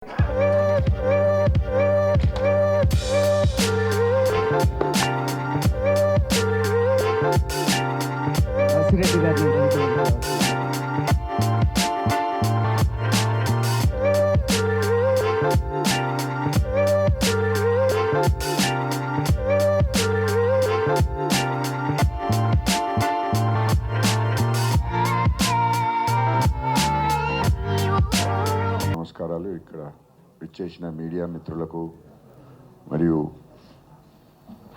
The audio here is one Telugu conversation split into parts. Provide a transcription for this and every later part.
రెడ్డి గారిని నమస్కారాలు. ఇక్కడ విచ్చేసిన మీడియా మిత్రులకు మరియు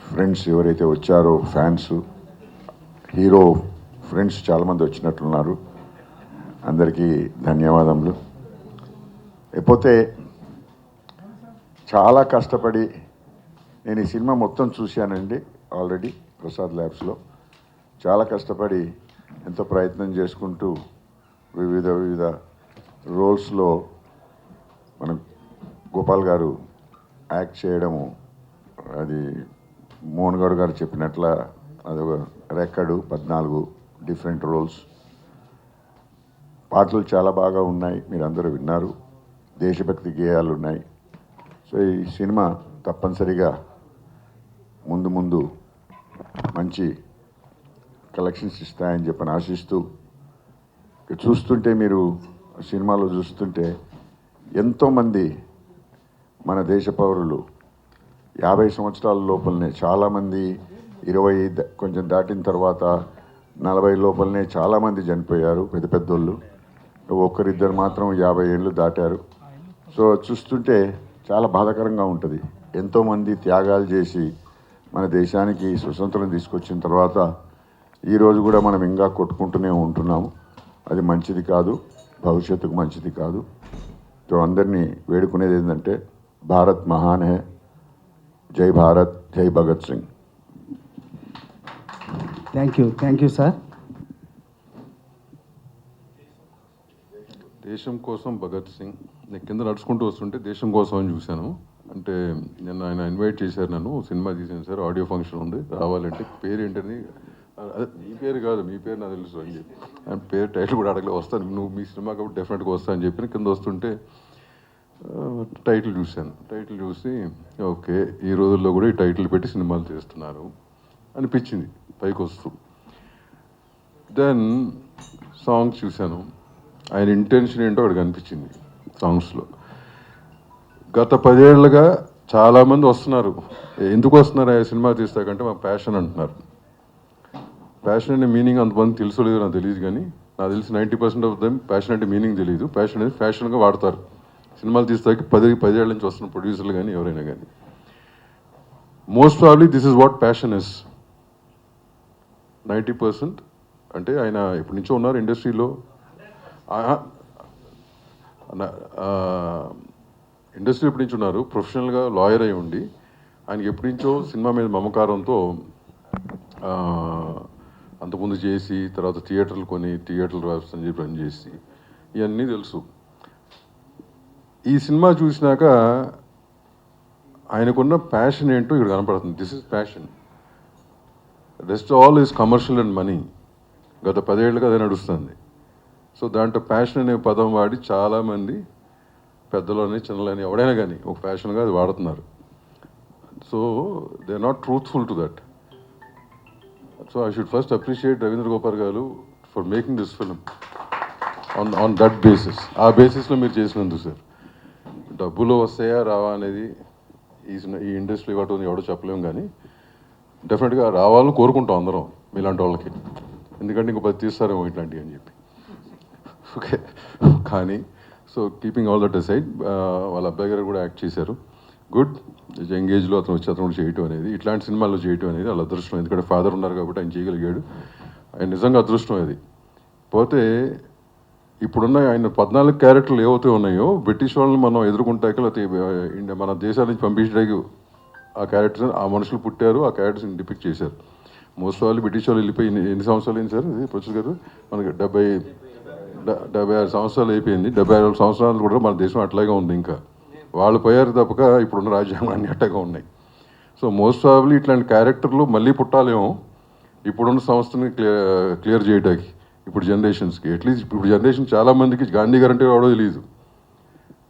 ఫ్రెండ్స్ ఎవరైతే వచ్చారో, ఫ్యాన్స్, హీరో ఫ్రెండ్స్ చాలామంది వచ్చినట్లున్నారు. అందరికీ ధన్యవాదములు. లేకపోతే చాలా కష్టపడి నేను ఈ సినిమా మొత్తం చూశానండి ఆల్రెడీ ప్రసాద్ ల్యాబ్స్లో. చాలా కష్టపడి ఎంతో ప్రయత్నం చేసుకుంటూ వివిధ రోల్స్లో మన గోపాల్ గారు యాక్ట్ చేయడము, అది మోహన్ గౌడ్ గారు చెప్పినట్ల అదొక రెక్కడు 14 డిఫరెంట్ రోల్స్. పాటలు చాలా బాగా ఉన్నాయి, మీరు అందరూ విన్నారు. దేశభక్తి గేయాలు ఉన్నాయి. సో ఈ సినిమా తప్పనిసరిగా ముందు మంచి కలెక్షన్స్ ఇస్తాయని చెప్పని ఆశిస్తూ, చూస్తుంటే మీరు సినిమాలో చూస్తుంటే ఎంతోమంది మన దేశ పౌరులు 50 సంవత్సరాల లోపలనే, చాలామంది 20 కొంచెం దాటిన తర్వాత 40 లోపలనే చాలామంది చనిపోయారు, పెద్దోళ్ళు. ఒక్కరిద్దరు మాత్రం 50 ఏళ్ళు దాటారు. సో చూస్తుంటే చాలా బాధాకరంగా ఉంటుంది. ఎంతోమంది త్యాగాలు చేసి మన దేశానికి స్వతంత్రం తీసుకొచ్చిన తర్వాత ఈరోజు కూడా మనం ఇంకా కొట్టుకుంటూనే ఉంటున్నాము. అది మంచిది కాదు, భవిష్యత్తుకు మంచిది కాదు. సో అందరినీ వేడుకునేది ఏంటంటే, భారత్ మహాన్ హై, జై భారత్, జై Bhagat Singh. Thank you sir. దేశం కోసం భగత్ సింగ్. నేను కింద నడుచుకుంటూ వస్తుంటే దేశం కోసం అని చూశాను. అంటే నేను ఆయన ఇన్వైట్ చేశారు, నన్ను సినిమా తీసాను సార్, ఆడియో ఫంక్షన్ ఉంది రావాలంటే. పేరు ఏంటని, అదే మీ పేరు కాదు, మీ పేరు నాకు తెలుసు అని చెప్పి, ఆయన పేరు టైటిల్ కూడా అడగలే. వస్తాను, నువ్వు మీ సినిమా కాబట్టి డెఫినెట్గా వస్తా అని చెప్పి కింద వస్తుంటే టైటిల్ చూశాను. టైటిల్ చూసి ఓకే, ఈ రోజుల్లో కూడా ఈ టైటిల్ పెట్టి సినిమాలు తీస్తున్నారు అనిపించింది పైకి వస్తూ. దెన్ సాంగ్స్ చూశాను, ఆయన ఇంటెన్షన్ ఏంటో అక్కడికి అనిపించింది సాంగ్స్లో. గత 10 ఏళ్ళుగా చాలామంది వస్తున్నారు. ఎందుకు వస్తున్నారు ఆ సినిమా తీస్తాకంటే మా ప్యాషన్ అంటున్నారు. ప్యాషన్ అనే మీనింగ్ అంతమంది తెలుసో లేదో నాకు తెలియదు, కానీ నాకు తెలిసి 90% ఆఫ్ దెమ్ ప్యాషన్ అంటే మీనింగ్ తెలియదు. ప్యాషన్ అనేది ఫ్యాషన్గా వాడతారు. సినిమాలు తీస్తాకి 10 ఏళ్ళ నుంచి వస్తున్న ప్రొడ్యూసర్లు కానీ ఎవరైనా కానీ. Most probably this is what passion is. 90% అంటే ఆయన ఎప్పటి నుంచో ఉన్నారు ఇండస్ట్రీలో. ఇండస్ట్రీ ఎప్పటి నుంచి ఉన్నారు, ప్రొఫెషనల్గా లాయర్ అయి ఉండి ఆయనకి ఎప్పటి నుంచో సినిమా మీద మమకారంతో అంతకుముందు చేసి, తర్వాత థియేటర్లు కొని థియేటర్లు అని చెప్పి రన్ చేసి ఇవన్నీ తెలుసు. ఈ సినిమా చూసినాక ఆయనకున్న ప్యాషన్ ఏంటో ఇక్కడ కనపడుతుంది. This is passion. Rest all is commercial and money. గత 10 ఏళ్ళుగా అదే నడుస్తుంది. సో దాంట్లో ప్యాషన్ అనే పదం వాడి చాలామంది పెద్దలని చిన్నలని ఎవడైనా కానీ ఒక ప్యాషన్గా అది వాడుతున్నారు. So they are not truthful to that. So I should first appreciate Ravindra Gopal గారు for making this film on that basis. ఆ బేసిస్లో మీరు చేసినందుకు సార్. డబ్బులు వస్తాయా రావా అనేది ఈ ఇండస్ట్రీ వాటి ఎవడో చెప్పలేము, కానీ డెఫినెట్గా రావాలని కోరుకుంటాం అందరం మీలాంటి వాళ్ళకి. ఎందుకంటే ఇంకో 10 తీస్తారేమో ఇట్లాంటివి అని చెప్పి. ఓకే, కానీ so keeping all that aside, వాళ్ళ అబ్బాయి గారు కూడా యాక్ట్ చేశారు. గుడ్. ఎంగేజ్లో అతను వచ్చి అతను చేయటం అనేది, ఇట్లాంటి సినిమాల్లో చేయటం అనేది వాళ్ళ అదృష్టం. ఎందుకంటే ఫాదర్ ఉన్నారు కాబట్టి ఆయన చేయగలిగాడు. ఆయన నిజంగా అదృష్టం అది. పోతే ఇప్పుడున్న ఆయన 14 క్యారెక్టర్లు ఏవైతే ఉన్నాయో, బ్రిటిష్ వాళ్ళని మనం ఎదుర్కొంటాక లేకపోతే మన దేశాల నుంచి పంపించడానికి ఆ క్యారెక్టర్స్, ఆ మనుషులు పుట్టారు, ఆ క్యారెక్టర్స్ని డిపిక్ట్ చేశారు. మోస్ట్ వాళ్ళు బ్రిటిష్ వాళ్ళు వెళ్ళిపోయి ఎన్ని సంవత్సరాలు అయింది సార్ ఇది ప్రొఫెసర్ గారు? మనకి 76 సంవత్సరాలు అయిపోయింది. 76 సంవత్సరాలు కూడా మన దేశం అట్లాగే ఉంది. ఇంకా వాళ్ళు పోయారు తప్పక ఇప్పుడున్న రాజ్యాంగం అన్ని అట్టగా ఉన్నాయి. సో మోస్ట్ ప్రాబబ్లీ ఇట్లాంటి క్యారెక్టర్లు మళ్ళీ పుట్టాలేమో ఇప్పుడున్న సంస్థని క్లియర్ చేయడానికి, ఇప్పుడు జనరేషన్స్కి. అట్లీస్ట్ ఇప్పుడు జనరేషన్ చాలామందికి గాంధీ గారు అంటే ఎవడో తెలియదు.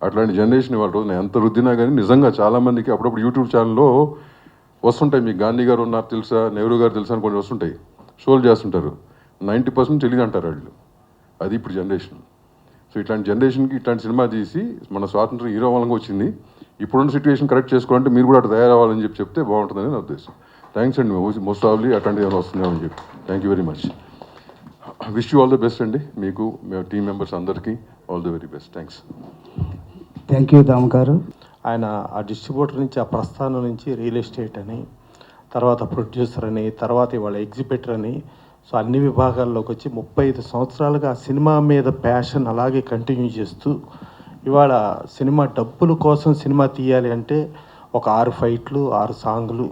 అట్లాంటి జనరేషన్ ఇవాళ రోజున ఎంత రుద్దినా కానీ నిజంగా చాలామందికి అప్పుడప్పుడు యూట్యూబ్ ఛానల్లో వస్తుంటాయి, మీకు గాంధీ గారు ఉన్నారు తెలుసా, నెహ్రూ గారు తెలుసా అని కొన్ని వస్తుంటాయి, షోలు చేస్తుంటారు. 90% తెలియదు అంటారు వాళ్ళు. అది ఇప్పుడు జనరేషన్. సో ఇట్లాంటి జనరేషన్కి ఇట్లాంటి సినిమా తీసి మన స్వాతంత్రం హీరో మూలంగా వచ్చింది, ఇప్పుడున్న సిచ్యువేషన్ కరెక్ట్ చేసుకోవాలంటే మీరు కూడా అటు తయారవ్వాలని చెప్తే బాగుంటుందని నా ఉద్దేశం. థ్యాంక్స్ అండి, మోస్ట్ ఆఫ్లీ అట్లాంటిది ఏమైనా వస్తుందేమో అని చెప్పి. Thank you very much. Wish you all the best అండి, మీకు మీ టీం మెంబర్స్ అందరికీ all the very best. Thanks. Thank you Damu గారు. ఆయన ఆ డిస్ట్రిబ్యూటర్ నుంచి, ఆ ప్రస్థానం నుంచి రియల్ ఎస్టేట్ అని, తర్వాత ప్రొడ్యూసర్ అని, తర్వాత ఇవాళ ఎగ్జిబిటర్ అని, సో అన్ని విభాగాల్లోకి వచ్చి 35 సంవత్సరాలుగా ఆ సినిమా మీద ప్యాషన్ అలాగే కంటిన్యూ చేస్తూ ఇవాళ సినిమా డబ్బుల కోసం సినిమా తీయాలి అంటే ఒక 6 ఫైట్లు, 6 సాంగ్లు,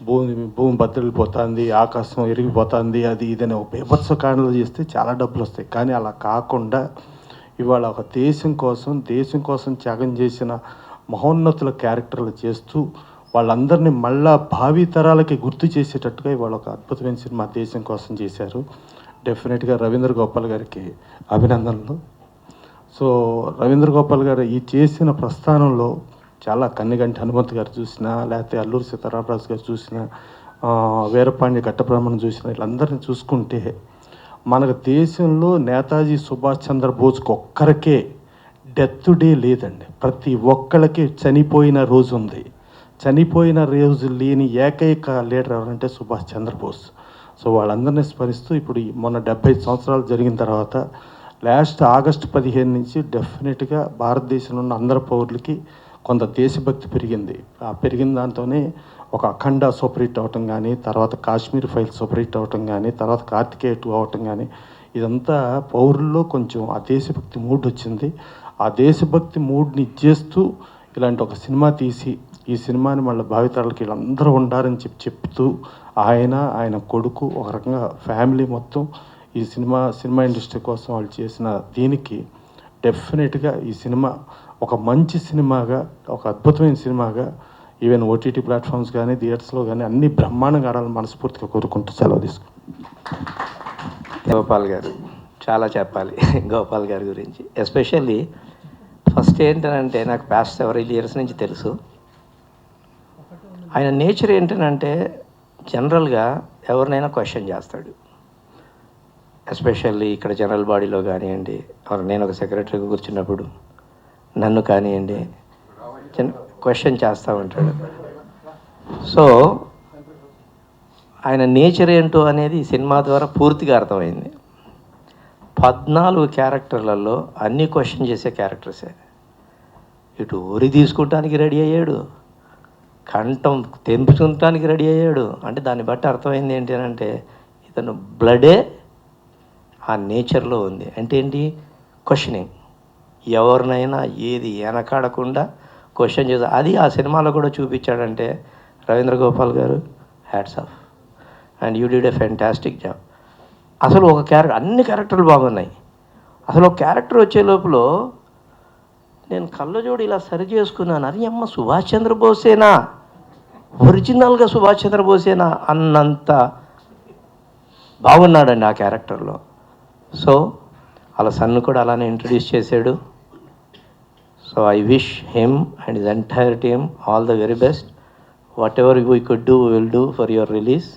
భూమి బద్దలిపోతుంది, ఆకాశం ఎరిగిపోతుంది, అది ఇదని ఒక బీభత్స కాండలు చేస్తే చాలా డబ్బులు వస్తాయి. కానీ అలా కాకుండా ఇవాళ ఒక దేశం కోసం త్యాగం చేసిన మహోన్నతుల క్యారెక్టర్లు చేస్తూ వాళ్ళందరినీ మళ్ళా భావి తరాలకి గుర్తు చేసేటట్టుగా ఇవాళ ఒక అద్భుతమైన సినిమా దేశం కోసం చేశారు. డెఫినెట్గా రవీంద్ర గోపాల్ గారికి అభినందనలు. సో రవీంద్ర గోపాల్ గారు ఈ చేసిన ప్రస్థానంలో చాలా కన్నిగంటి హనుమంత్ గారు చూసినా, లేకపోతే అల్లూరి సీతారామరాజు గారు చూసినా, వీరపాండ్య కట్టబ్రహ్మణం చూసినా, వీళ్ళందరినీ చూసుకుంటే మనకు దేశంలో నేతాజీ సుభాష్ చంద్రబోస్కి ఒక్కరికే డెత్ డే లేదండి. ప్రతి ఒక్కళ్ళకి చనిపోయిన రోజు ఉంది. చనిపోయిన రోజు లేని ఏకైక లీడర్ ఎవరంటే సుభాష్ చంద్రబోస్. సో వాళ్ళందరినీ స్మరిస్తూ ఇప్పుడు మొన్న 75 సంవత్సరాలు జరిగిన తర్వాత లాస్ట్ ఆగస్టు 15 నుంచి డెఫినెట్గా భారతదేశంలో ఉన్న అందరి పౌరులకి కొంత దేశభక్తి పెరిగింది. ఆ పెరిగిన దాంతోనే ఒక అఖండ సూపర్ హిట్ అవటం కానీ, తర్వాత కాశ్మీర్ ఫైల్ సూపర్ హిట్ అవటం కానీ, తర్వాత కార్తికేయ 2 అవటం కానీ, ఇదంతా పౌరుల్లో కొంచెం ఆ దేశభక్తి మూడ్ వచ్చింది. ఆ దేశభక్తి మూడ్ని ఇచ్చేస్తూ ఇలాంటి ఒక సినిమా తీసి ఈ సినిమాని మళ్ళీ భావితరాలకి వీళ్ళందరూ ఉండాలని చెప్తూ ఆయన కొడుకు ఒక రకంగా ఫ్యామిలీ మొత్తం ఈ సినిమా ఇండస్ట్రీ కోసం వాళ్ళు చేసిన దీనికి డెఫినెట్గా ఈ సినిమా ఒక మంచి సినిమాగా, ఒక అద్భుతమైన సినిమాగా ఈవెన్ ఓటీటీ ప్లాట్ఫామ్స్ కానీ థియేటర్స్లో కానీ అన్ని బ్రహ్మాండంగా ఆడాలని మనస్ఫూర్తిగా కోరుకుంటూ సెలవు తీసుకుంటాం. గోపాల్ గారు చాలా చెప్పాలి గోపాల్ గారి గురించి. ఎస్పెషల్లీ ఫస్ట్ ఏంటంటే నాకు పాస్ట్ సెవరల్ ఇయర్స్ నుంచి తెలుసు. ఆయన నేచర్ ఏంటంటే జనరల్గా ఎవరినైనా క్వశ్చన్ చేస్తాడు. ఎస్పెషల్లీ ఇక్కడ జనరల్ బాడీలో కానివ్వండి, నేను ఒక సెక్రటరీగా కూర్చున్నప్పుడు నన్ను కానివ్వండి క్వశ్చన్ చేస్తూ ఉంటాడు. సో ఆయన నేచర్ ఏంటో అనేది సినిమా ద్వారా పూర్తిగా అర్థమైంది. 14 క్యారెక్టర్లలో అన్ని క్వశ్చన్ చేసే క్యారెక్టర్సే. ఇటు ఊరి తీసుకుంటానికి రెడీ అయ్యాడు, కంఠం తెంపుకుంటానికి రెడీ అయ్యాడు. అంటే దాన్ని బట్టి అర్థమైంది ఏంటి అని అంటే ఇతను బ్లడే ఆ నేచర్లో ఉంది. అంటే ఏంటి? క్వశ్చనింగ్. ఎవరినైనా ఏది వెనకాడకుండా క్వశ్చన్ చేస్తా. అది ఆ సినిమాలో కూడా చూపించాడంటే రవీంద్ర గోపాల్ గారు hats off, and you did a fantastic job. అసలు ఒక అన్ని క్యారెక్టర్లు బాగున్నాయి. అసలు ఒక క్యారెక్టర్ వచ్చే లోపల నేను కళ్ళజోడు ఇలా సరి చేసుకున్నాను, అది అమ్మ సుభాష్ చంద్రబోసేనా, ఒరిజినల్గా సుభాష్ చంద్రబోసేనా అన్నంత బాగున్నాడండి ఆ క్యారెక్టర్లో. సో అలా సన్ను కూడా అలానే ఇంట్రడ్యూస్ చేశాడు. So I wish him and his entire team all the very best. What ever we could do will do for your release,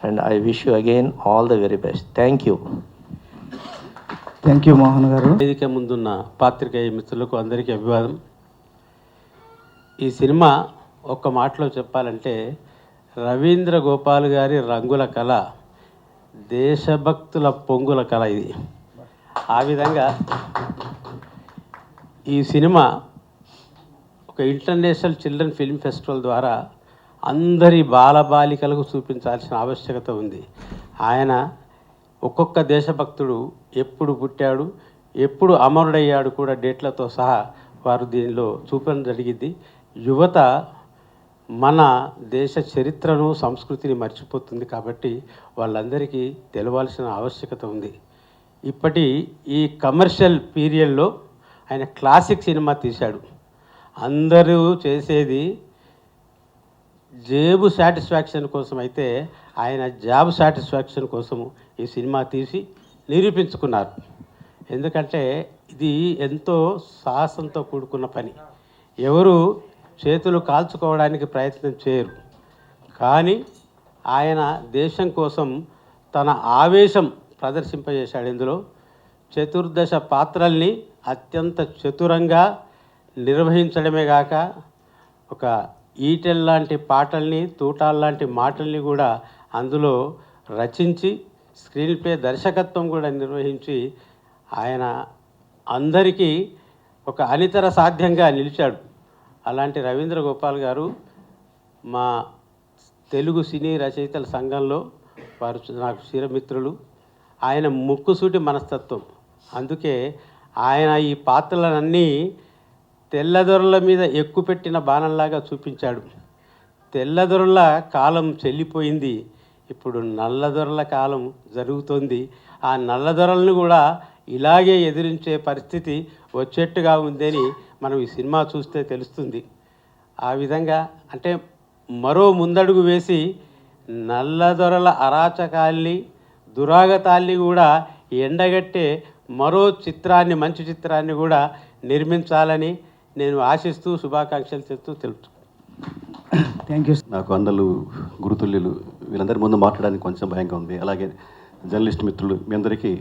and I wish you again all the very best. Thank you. Thank you Mohan గారు. వేదిక ముందున్న పాత్రికేయ మిత్రులకు అందరికీ అభివాదం. ఈ సినిమా ఒక్క మాటలో చెప్పాలంటే రవీంద్ర గోపాల్ గారి రంగుల కళ, దేశభక్తుల పొంగుల కళ ఇది. ఆ విధంగా ఈ సినిమా ఒక ఇంటర్నేషనల్ చిల్డ్రన్ ఫిల్మ్ ఫెస్టివల్ ద్వారా అందరి బాలబాలికలకు చూపించాల్సిన ఆవశ్యకత ఉంది. ఆయన ఒక్కొక్క దేశభక్తుడు ఎప్పుడు పుట్టాడు, ఎప్పుడు అమరుడయ్యాడు కూడా డేట్లతో సహా వారు దీనిలో చూపడం జరిగింది. యువత మన దేశ చరిత్రను సంస్కృతిని మర్చిపోతుంది కాబట్టి వాళ్ళందరికీ తెలవాల్సిన ఆవశ్యకత ఉంది. ఇప్పటి ఈ కమర్షియల్ పీరియడ్లో ఆయన క్లాసిక్ సినిమా తీశాడు. అందరూ చేసేది జేబు సాటిస్ఫాక్షన్ కోసం అయితే ఆయన జాబ్ సాటిస్ఫాక్షన్ కోసము ఈ సినిమా తీసి నిరూపించుకున్నారు. ఎందుకంటే ఇది ఎంతో సాహసంతో కూడుకున్న పని. ఎవరు చేతులు కాల్చుకోవడానికి ప్రయత్నం చేయరు. కానీ ఆయన దేశం కోసం తన ఆవేశం ప్రదర్శింపజేశాడు. ఇందులో చతుర్దశ పాత్రల్ని అత్యంత చతురంగా నిర్వహించడమే కాక ఒక ఈటెల్ లాంటి పాటల్ని, తూటాల్లాంటి మాటల్ని కూడా అందులో రచించి స్క్రీన్ ప్లే దర్శకత్వం కూడా నిర్వహించి ఆయన అందరికీ ఒక అనితర సాధ్యంగా నిలిచాడు. అలాంటి రవీంద్ర గోపాల్ గారు మా తెలుగు సినీ రచయితల సంఘంలో వారు నాకు చిరమిత్రులు. ఆయన ముక్కుసూటి మనస్తత్వం. అందుకే ఆయన ఈ పాత్రలన్నీ తెల్లదొరల మీద ఎక్కుపెట్టిన బాణంలాగా చూపించాడు. తెల్లదొరల కాలం చెల్లిపోయింది, ఇప్పుడు నల్లదొరల కాలం జరుగుతుంది. ఆ నల్లదొరలను కూడా ఇలాగే ఎదిరించే పరిస్థితి వచ్చేట్టుగా ఉందని మనం ఈ సినిమా చూస్తే తెలుస్తుంది. ఆ విధంగా అంటే మరో ముందడుగు వేసి నల్లదొరల అరాచకాల్ని, దురాగతాల్ని కూడా ఎండగట్టే మరో చిత్రాన్ని, మంచి చిత్రాన్ని కూడా నిర్మించాలని నేను ఆశిస్తూ శుభాకాంక్షలు చెప్తూ తెలుసు. Thank you. నాకు అన్నలు, గురుతుల్యులు వీళ్ళందరి ముందు మాట్లాడడానికి కొంచెం భయంగా ఉంది. అలాగే జర్నలిస్ట్ మిత్రులు మీ అందరికీ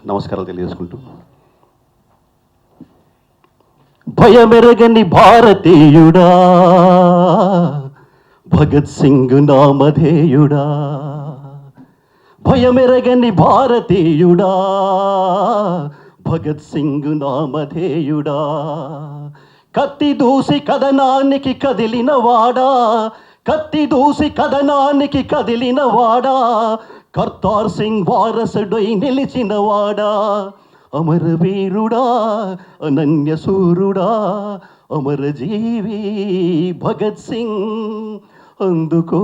నమస్కారాలు తెలియజేసుకుంటూ, భయమెరగని భారతీయుడా, భగత్ సింగ్ నామధేయుడా, భయమెరగని భారతీయుడా, భగత్ సింగ్ నామధేయుడా, కత్తి దూసి కథనానికి కదిలిన వాడా, కత్తి దూసి కథనానికి కదిలిన వాడా, కర్తార్ సింగ్ వారసుడై నిలిచిన వాడా, అమరవీరుడా, అనన్య సూరుడా, అమరజీవి భగత్ సింగ్, అందుకో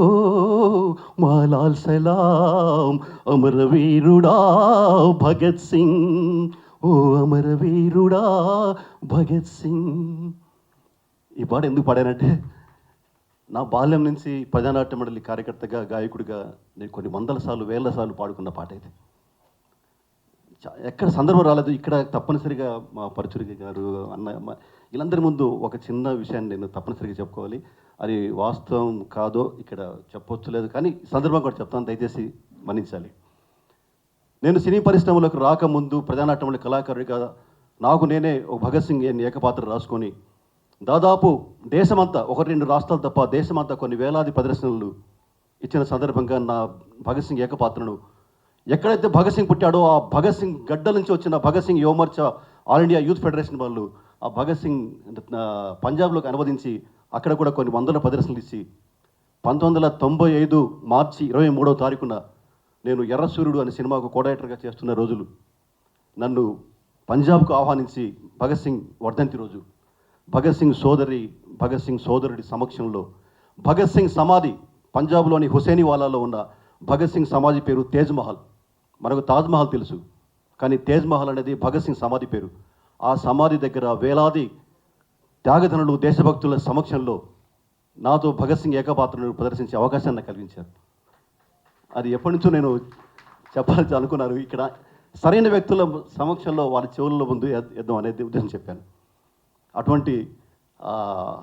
మాలాల్ సలాం, అమరవీరుడా భగత్ సింగ్, ఓ అమరవీరుడా భగత్ సింగ్. ఈ పాట ఎందుకు పాడానంటే, నా బాల్యం నుంచి ప్రజానాట్య మండలి కార్యకర్తగా, గాయకుడిగా నేను కొన్ని వందల సార్లు, వేల సార్లు పాడుకున్న పాట ఇది. ఎక్కడ సందర్భం రాలేదు. ఇక్కడ తప్పనిసరిగా మా పరచురి గారు, అన్న వీళ్ళందరి ముందు ఒక చిన్న విషయాన్ని నేను తప్పనిసరిగా చెప్పుకోవాలి. అది వాస్తవం కాదో ఇక్కడ చెప్పొచ్చు లేదు, కానీ సందర్భం కూడా చెప్తాను, దయచేసి మన్నించాలి. నేను సినీ పరిశ్రమలకు రాకముందు ప్రజానాట్య మండలి కళాకారుడిగా నాకు నేనే ఒక భగత్ సింగ్ ఏకపాత్ర రాసుకొని దాదాపు దేశమంతా, 1-2 రాష్ట్రాలు తప్ప దేశమంతా కొన్ని వేలాది ప్రదర్శనలు ఇచ్చిన సందర్భంగా నా భగత్ సింగ్ ఏకపాత్రను ఎక్కడైతే భగత్ సింగ్ పుట్టాడో ఆ భగత్ సింగ్ గడ్డ నుంచి వచ్చిన Bhagat Singh Yuva Morcha all India youth federation వాళ్ళు ఆ భగత్ సింగ్ పంజాబ్లోకి అనువదించి అక్కడ కూడా కొన్ని వందల ప్రదర్శనలు ఇచ్చి 1995 మార్చి 23వ తారీఖున నేను ఎర్రసూర్యుడు అనే సినిమాకు కోడైరెక్టర్గా చేస్తున్న రోజులు నన్ను పంజాబ్కు ఆహ్వానించి భగత్ సింగ్ వర్ధంతి రోజు భగత్ సింగ్ సోదరుడి సమక్షంలో భగత్ సింగ్ సమాధి పంజాబ్లోని హుసేనివాలాలో ఉన్న భగత్ సింగ్ సమాధి పేరు తేజ్ మహల్. మనకు తాజ్ మహల్ తెలుసు, కానీ తేజ్ మహల్ అనేది భగత్ సింగ్ సమాధి పేరు. ఆ సమాధి దగ్గర వేలాది త్యాగధనులు, దేశభక్తుల సమక్షంలో నాతో భగత్ సింగ్ ఏకపాత్రను ప్రదర్శించే అవకాశాన్ని నాకు కలిగించారు. అది ఎప్పటి నుంచో నేను చెప్పాలని అనుకున్నాను. ఇక్కడ సరైన వ్యక్తుల సమక్షంలో వాళ్ళ చెవుల ముందు ఎద్దాం అనేది ఉద్దేశం చెప్పాను. అటువంటి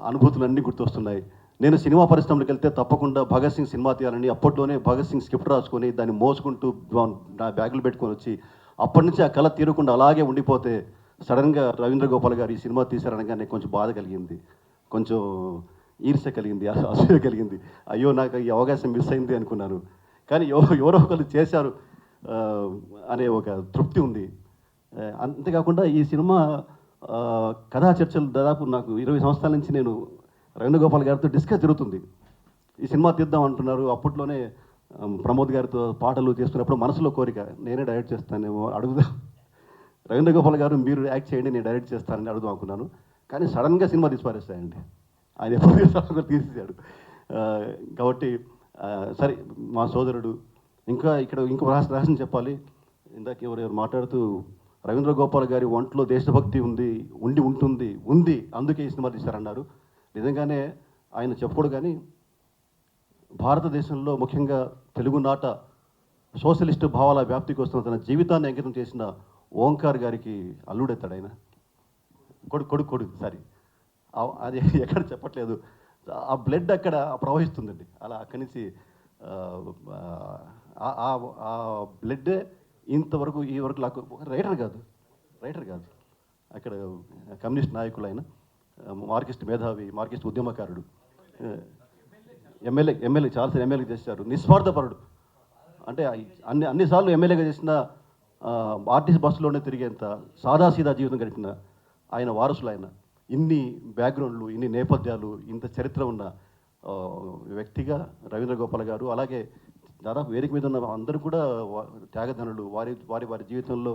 అనుభూతులన్నీ గుర్తొస్తున్నాయి. నేను సినిమా పరిశ్రమలకు వెళ్తే తప్పకుండా భగత్ సింగ్ సినిమా తీయాలని అప్పట్లోనే భగత్ సింగ్ స్క్రిప్ట్ రాసుకొని దాన్ని మోసుకుంటూ నా బ్యాగులు పెట్టుకొని వచ్చి అప్పటి నుంచి ఆ కళ తీరకుండా అలాగే ఉండిపోతే సడన్గా రవీంద్ర గోపాల్ గారు ఈ సినిమా తీశారనగానే కొంచెం బాధ కలిగింది, కొంచెం ఈర్ష్య కలిగింది, అసూయ కలిగింది. అయ్యో నాకు ఈ అవకాశం మిస్ అయింది అనుకున్నాను. కానీ ఎవరో ఒకరు చేశారు అనే ఒక తృప్తి ఉంది. అంతేకాకుండా ఈ సినిమా కథా చర్చలు దాదాపు నాకు 20 సంవత్సరాల నుంచి నేను రవీంద్ర గోపాల్ గారితో డిస్కస్ జరుగుతుంది. ఈ సినిమా తీద్దాం అంటున్నారు. అప్పట్లోనే ప్రమోద్ గారితో పాటలు చేస్తున్నప్పుడు మనసులో కోరిక, నేనే డైరెక్ట్ చేస్తానేమో అడుగుదాం, రవీంద్ర గోపాల్ గారు మీరు యాక్ట్ చేయండి నేను డైరెక్ట్ చేస్తానని అడుగుదాం అనుకున్నాను. కానీ సడన్గా సినిమా తీసి పారేస్తాయండి. ఆయన ఎప్పుడు తీసేసాడు. కాబట్టి సరే మా సోదరుడు ఇంకా ఇక్కడ ఇంకో రహస్యం చెప్పాలి. ఇందాక ఎవరు మాట్లాడుతూ రవీంద్ర గోపాల్ గారి ఒంట్లో దేశభక్తి ఉంది అందుకే ఈ సినిమా తీశారన్నారు. నిజంగానే ఆయన చెప్పడు, కానీ భారతదేశంలో ముఖ్యంగా తెలుగునాట సోషలిస్టు భావాల వ్యాప్తి కోసం తన జీవితాన్ని అంకితం చేసిన ఓంకార్ గారికి అల్లుడెత్తాడు ఆయన, కొడుకు సారీ, అది ఎక్కడ చెప్పట్లేదు. ఆ బ్లడ్ అక్కడ ప్రవహిస్తుందండి. అలా అక్కడి నుంచి ఆ బ్లడ్ ఇంతవరకు ఈ వరకు లాక్కు రైటర్ కాదు అక్కడ కమ్యూనిస్ట్ నాయకులు ఆయన, మార్కిస్ట్ మేధావి, మార్కిస్ట్ ఉద్యమకారుడు, ఎమ్మెల్యే చాలాసార్లు ఎమ్మెల్యే చేశారు, నిస్వార్థపరుడు. అంటే అన్నిసార్లు ఎమ్మెల్యేగా చేసిన ఆర్టీసీ బస్సులోనే తిరిగేంత సాదాసీదా జీవితం గడిపిన ఆయన వారసులు ఆయన. ఇన్ని బ్యాక్గ్రౌండ్లు, ఇన్ని నేపథ్యాలు, ఇంత చరిత్ర ఉన్న వ్యక్తిగా రవీంద్ర గోపాల్ గారు, అలాగే దాదాపు వేదిక మీద ఉన్న అందరూ కూడా త్యాగధనులు. వారి జీవితంలో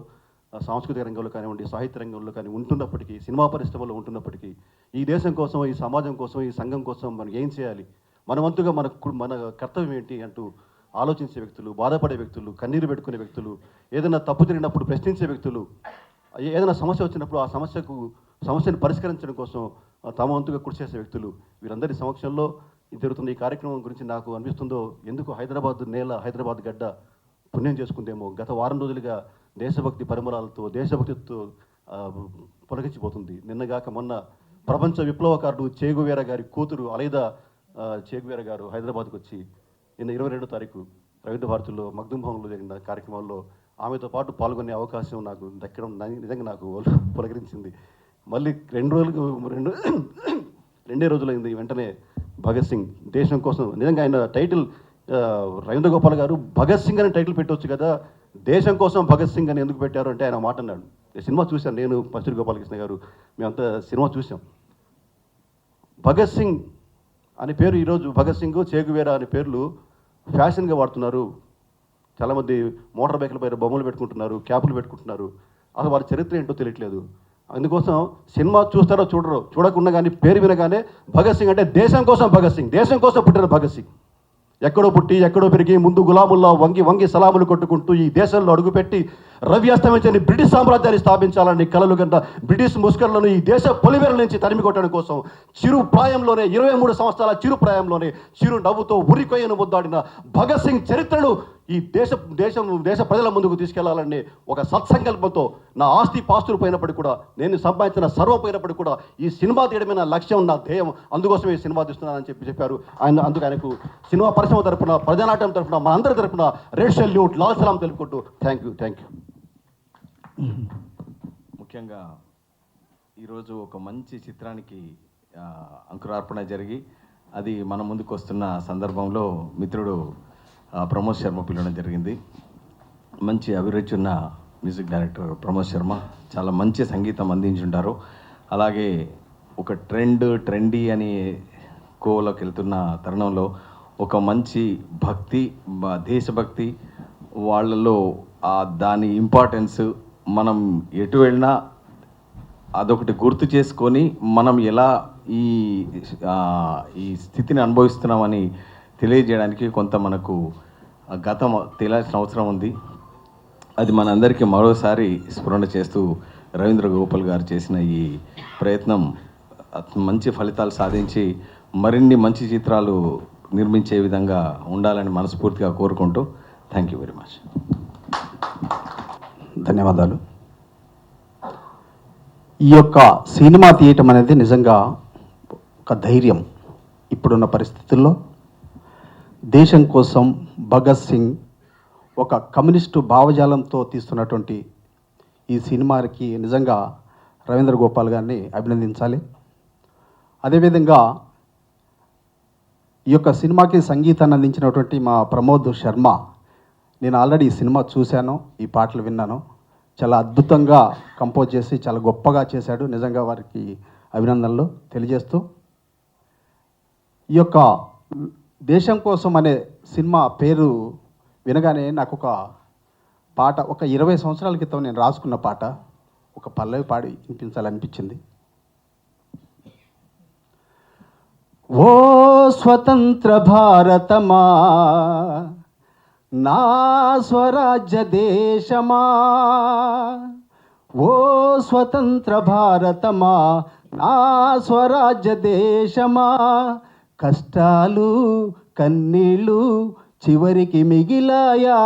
సాంస్కృతిక రంగంలో కానివ్వండి, సాహిత్య రంగంలో కానీ ఉంటున్నప్పటికీ, సినిమా పరిశ్రమలో ఉంటున్నప్పటికీ, ఈ దేశం కోసం, ఈ సమాజం కోసం, ఈ సంఘం కోసం మనం ఏం చేయాలి, మన వంతుగా మన కర్తవ్యం ఏంటి అంటూ ఆలోచించే వ్యక్తులు, బాధపడే వ్యక్తులు, కన్నీరు పెట్టుకునే వ్యక్తులు, ఏదైనా తప్పు జరిగినప్పుడు ప్రశ్నించే వ్యక్తులు, ఏదైనా సమస్య వచ్చినప్పుడు ఆ సమస్యను పరిష్కరించడం కోసం తమ వంతుగా కృషి చేసే వ్యక్తులు, వీరందరి సమక్షంలో జరుగుతున్న ఈ కార్యక్రమం గురించి నాకు అనిపిస్తుందో, ఎందుకు హైదరాబాద్ నేల, హైదరాబాద్ గడ్డ పుణ్యం చేసుకుందేమో. గత వారం రోజులుగా దేశభక్తి పరిమళాలతో, దేశభక్తితో పొలగించిపోతుంది. నిన్నగాక మొన్న ప్రపంచ విప్లవకారుడు చేగువేరా గారి కూతురు అలైదా చేగువేరా గారు హైదరాబాద్కు వచ్చి నిన్న 22వ తారీఖు రవీంద్ర భారతిలో మగ్దుం భవన్లో జరిగిన కార్యక్రమాల్లో ఆమెతో పాటు పాల్గొనే అవకాశం నాకు దక్కడం నిజంగా నాకు పులకరించింది. మళ్ళీ రెండే రోజులైంది. వెంటనే భగత్ సింగ్ దేశం కోసం, నిజంగా ఆయన టైటిల్ రవీంద్ర గోపాల్ గారు భగత్ సింగ్ అని టైటిల్ పెట్టవచ్చు కదా, దేశం కోసం భగత్ సింగ్ అని ఎందుకు పెట్టారు అంటే ఆయన మాట అన్నాడు. సినిమా చూశాను నేను, పచ్చూరి గోపాలకృష్ణ గారు, మేమంతా సినిమా చూసాం. భగత్ సింగ్ అనే పేరు ఈరోజు భగత్ సింగ్, చేగువేరా అనే పేర్లు ఫ్యాషన్గా వాడుతున్నారు. చాలామంది మోటార్ బైకుల పైన బొమ్మలు పెట్టుకుంటున్నారు, క్యాపులు పెట్టుకుంటున్నారు. అసలు వారి చరిత్ర ఏంటో తెలియట్లేదు. అందుకోసం సినిమా చూస్తారో చూడరో, చూడకుండా కానీ పేరు వినగానే భగత్ సింగ్ అంటే దేశం కోసం భగత్ సింగ్, దేశం కోసం పుట్టిన భగత్ సింగ్. ఎక్కడో పుట్టి ఎక్కడో పెరిగి ముందు గులాముల్లా వంగి సలాములు కొట్టుకుంటూ ఈ దేశంలో అడుగుపెట్టి రవి అస్తమించని బ్రిటిష్ సామ్రాజ్యాన్ని స్థాపించాలని కలలు గంట బ్రిటిష్ ముస్కర్లను ఈ దేశ పొలిమేరల నుంచి తరిమి కొట్టడం కోసం చిరు ప్రాయంలోనే 23 సంవత్సరాల చిరు ప్రాయంలోనే చిరు నవ్వుతో ఉరికొయ్యను ముద్దాడిన భగత్ సింగ్ చరిత్రను ఈ దేశ ప్రజల ముందుకు తీసుకెళ్లాలని ఒక సత్సంకల్పంతో నా ఆస్తి పాస్తులు పోయినప్పటికీ కూడా, నేను సంపాదించిన సర్వం పోయినప్పటికీ కూడా ఈ సినిమా తీయడమే నా లక్ష్యం, నా ధ్యేయం, అందుకోసమే ఈ సినిమా తీస్తున్నానని చెప్పారు ఆయన. అందుకు ఆయనకు సినిమా పరిశ్రమ తరఫున, ప్రజానాట్యం తరఫున, మనందరి తరఫున రెడ్ సల్యూట్, లాల్ సలాం తెలుపుకుంటూ థ్యాంక్ యూ. ముఖ్యంగా ఈరోజు ఒక మంచి చిత్రానికి అంకురార్పణ జరిగి అది మన ముందుకు వస్తున్న సందర్భంలో మిత్రుడు ప్రమోద్ శర్మ పిలవడం జరిగింది. మంచి అభిరుచి ఉన్న మ్యూజిక్ డైరెక్టర్ ప్రమోద్ శర్మ చాలా మంచి సంగీతం అందించుంటారు. అలాగే ఒక ట్రెండీ అని కోవలోకి వెళ్తున్న తరుణంలో ఒక మంచి భక్తి, దేశభక్తి వాళ్ళలో దాని ఇంపార్టెన్స్, మనం ఎటు వెళ్ళినా అదొకటి గుర్తు చేసుకొని మనం ఎలా ఈ స్థితిని అనుభవిస్తున్నామని తెలియజేయడానికి కొంత మనకు గతం తెలియాల్సిన అవసరం ఉంది. అది మనందరికీ మరోసారి స్ఫురణ చేస్తూ రవీంద్ర గోపాల్ గారు చేసిన ఈ ప్రయత్నం మంచి ఫలితాలు సాధించి మరిన్ని మంచి చిత్రాలు నిర్మించే విధంగా ఉండాలని మనస్ఫూర్తిగా కోరుకుంటూ థ్యాంక్ యూ వెరీ మచ్. ధన్యవాదాలు. ఈ యొక్క సినిమా తీయటం అనేది నిజంగా ఒక ధైర్యం. ఇప్పుడున్న పరిస్థితుల్లో దేశం కోసం భగత్ సింగ్ ఒక కమ్యూనిస్టు భావజాలంతో తీస్తున్నటువంటి ఈ సినిమాకి నిజంగా రవీంద్ర గోపాల్ గారిని అభినందించాలి. అదేవిధంగా ఈ యొక్క సినిమాకి సంగీతాన్ని అందించినటువంటి మా ప్రమోద్ శర్మ, నేను ఆల్రెడీ ఈ సినిమా చూశాను, ఈ పాటలు విన్నాను. చాలా అద్భుతంగా కంపోజ్ చేసి చాలా గొప్పగా చేశాడు. నిజంగా వారికి అభినందనలు తెలియజేస్తూ, ఈ యొక్క దేశం కోసం అనే సినిమా పేరు వినగానే నాకు ఒక పాట, ఒక 20 సంవత్సరాల క్రితం నేను రాసుకున్న పాట, ఒక పల్లవి పాడి వినిపించాలనిపించింది. ఓ స్వతంత్ర భారతమా, నా స్వరాజ్య దేశమా, ఓ స్వతంత్ర భారతమా, నా స్వరాజ్య దేశమా, కష్టాలు కన్నీళ్ళు చివరికి మిగిలాయా,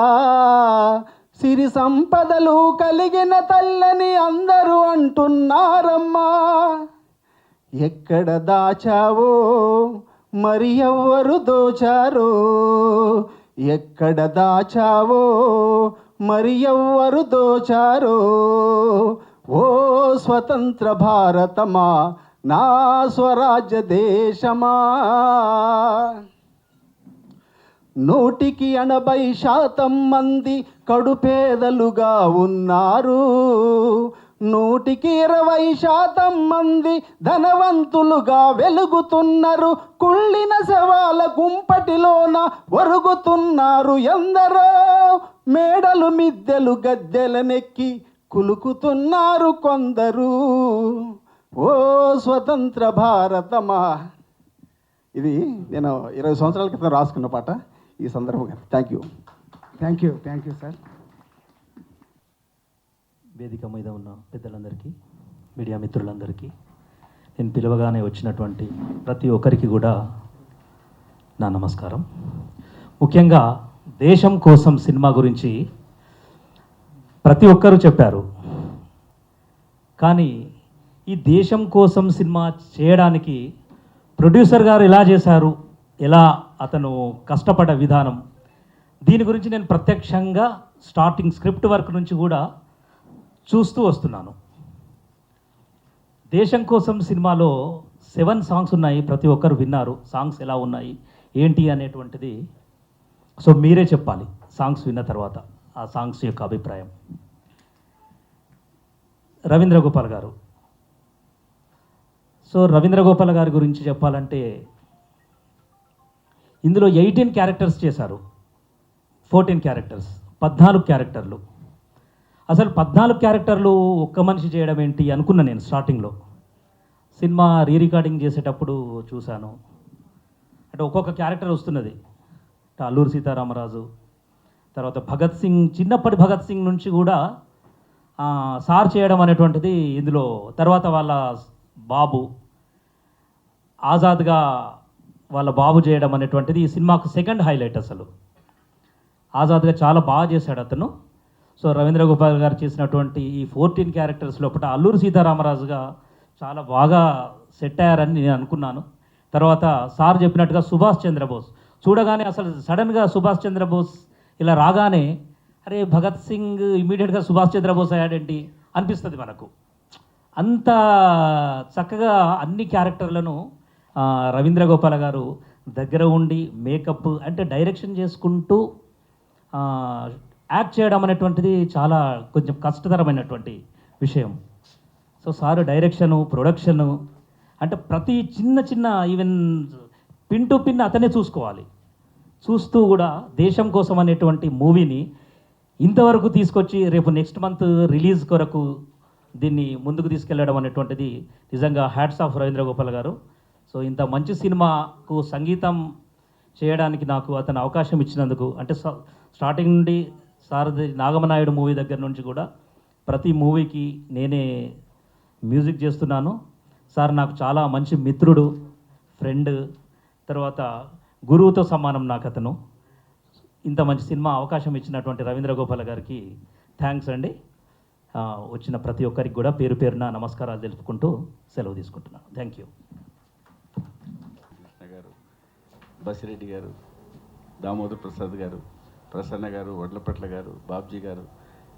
సిరి సంపదలు కలిగిన తల్లని అందరూ అంటున్నారమ్మా. ఎక్కడ దాచావో మరి ఎవ్వరు దోచారో, ఎక్కడ దాచావో మరి ఎవ్వరు దోచారో. ఓ స్వతంత్ర భారతమా, నా స్వరాజ్య దేశమా. 80% మంది కడుపేదలుగా ఉన్నారు, 20% మంది ధనవంతులుగా వెలుగుతున్నారు. కుళ్ళిన శవాల గుంపటిలోన ఒరుగుతున్నారు ఎందరో. మేడలు మిద్దెలు గద్దెలనెక్కి కులుకుతున్నారు కొందరు. ఓ స్వతంత్ర భారతమా. ఇది నేను 20 సంవత్సరాల క్రితం రాసుకున్న పాట. ఈ సందర్భంగా థ్యాంక్ యూ సార్. వేదిక మీద ఉన్న పెద్దలందరికీ, మీడియా మిత్రులందరికీ, నేను పిలవగానే వచ్చినటువంటి ప్రతి ఒక్కరికి కూడా నా నమస్కారం. ముఖ్యంగా దేశం కోసం సినిమా గురించి ప్రతి ఒక్కరూ చెప్పారు. కానీ ఈ దేశం కోసం సినిమా చేయడానికి ప్రొడ్యూసర్ గారు ఎలా చేశారు, ఎలా అతను కష్టపడ్డ విధానం, దీని గురించి నేను ప్రత్యక్షంగా స్టార్టింగ్ స్క్రిప్ట్ వర్క్ నుంచి కూడా చూస్తూ వస్తున్నాను. దేశం కోసం సినిమాలో 7 సాంగ్స్ ఉన్నాయి, ప్రతి ఒక్కరు విన్నారు. సాంగ్స్ ఎలా ఉన్నాయి ఏంటి అనేటువంటిది సో మీరే చెప్పాలి సాంగ్స్ విన్న తర్వాత ఆ సాంగ్స్ యొక్క అభిప్రాయం. రవీంద్ర గోపాల్ గారు, సో రవీంద్ర గోపాల్ గారి గురించి చెప్పాలంటే ఇందులో 18 క్యారెక్టర్స్ చేశారు, 14 క్యారెక్టర్స్, 14 క్యారెక్టర్లు. అసలు 14 క్యారెక్టర్లు ఒక్క మనిషి చేయడం ఏంటి అనుకున్నా నేను స్టార్టింగ్లో. సినిమా రికార్డింగ్ చేసేటప్పుడు చూశాను, అంటే ఒక్కొక్క క్యారెక్టర్ వస్తున్నది. అల్లూరి సీతారామరాజు, తర్వాత భగత్ సింగ్, చిన్నప్పటి భగత్ సింగ్ నుంచి కూడా సార్ చేయడం అనేటువంటిది ఇందులో. తర్వాత వాళ్ళ బాబు ఆజాద్గా వాళ్ళ బాబు చేయడం అనేటువంటిది ఈ సినిమాకు సెకండ్ హైలైట్. అసలు ఆజాద్గా చాలా బాగా చేశాడు అతను. సో రవీంద్ర గోపాల్ గారు చేసినటువంటి ఈ 14 క్యారెక్టర్స్ లోపల అల్లూరి సీతారామరాజుగా చాలా బాగా సెట్ అయ్యారని నేను అనుకున్నాను. తర్వాత సార్ చెప్పినట్టుగా సుభాష్ చంద్రబోస్ చూడగానే అసలు సడన్గా సుభాష్ చంద్రబోస్ ఇలా రాగానే అరే భగత్ సింగ్ ఇమీడియట్గా సుభాష్ చంద్రబోస్ అయ్యాడేంటి అనిపిస్తుంది మనకు. అంత చక్కగా అన్ని క్యారెక్టర్లను రవీంద్ర గోపాల్ గారు దగ్గర ఉండి మేకప్ అంటే డైరెక్షన్ చేసుకుంటూ యాక్ట్ చేయడం అనేటువంటిది చాలా కొంచెం కష్టతరమైనటువంటి విషయం. సో సార్ డైరెక్షను, ప్రొడక్షను, అంటే ప్రతి చిన్న చిన్న ఈవెన్ పిన్ టు పిన్ అతనే చూసుకోవాలి. చూస్తూ కూడా దేశం కోసం అనేటువంటి మూవీని ఇంతవరకు తీసుకొచ్చి రేపు నెక్స్ట్ మంత్ రిలీజ్ కొరకు దీన్ని ముందుకు తీసుకెళ్ళడం అనేటువంటిది నిజంగా హ్యాట్స్ ఆఫ్ రవీంద్ర గోపాల్ గారు. సో ఇంత మంచి సినిమాకు సంగీతం చేయడానికి నాకు అతను అవకాశం ఇచ్చినందుకు, అంటే స్టార్టింగ్ నుండి సారథి నాగమనాయుడు మూవీ దగ్గర నుంచి కూడా ప్రతి మూవీకి నేనే మ్యూజిక్ చేస్తున్నాను. సార్ నాకు చాలా మంచి మిత్రుడు, ఫ్రెండ్, తర్వాత గురువుతో సమానం నాకు అతను. ఇంత మంచి సినిమా అవకాశం ఇచ్చినటువంటి రవీంద్ర గోపాల్ గారికి థ్యాంక్స్ అండి. వచ్చిన ప్రతి ఒక్కరికి కూడా పేరు పేరున నమస్కారాలు తెలుపుకుంటూ సెలవు తీసుకుంటున్నాను. Thank you. కృష్ణ గారు, బసిరెడ్డి గారు, దామోదర్ ప్రసాద్ గారు, ప్రసన్న గారు, వడ్లపట్ల గారు, బాబ్జీ గారు,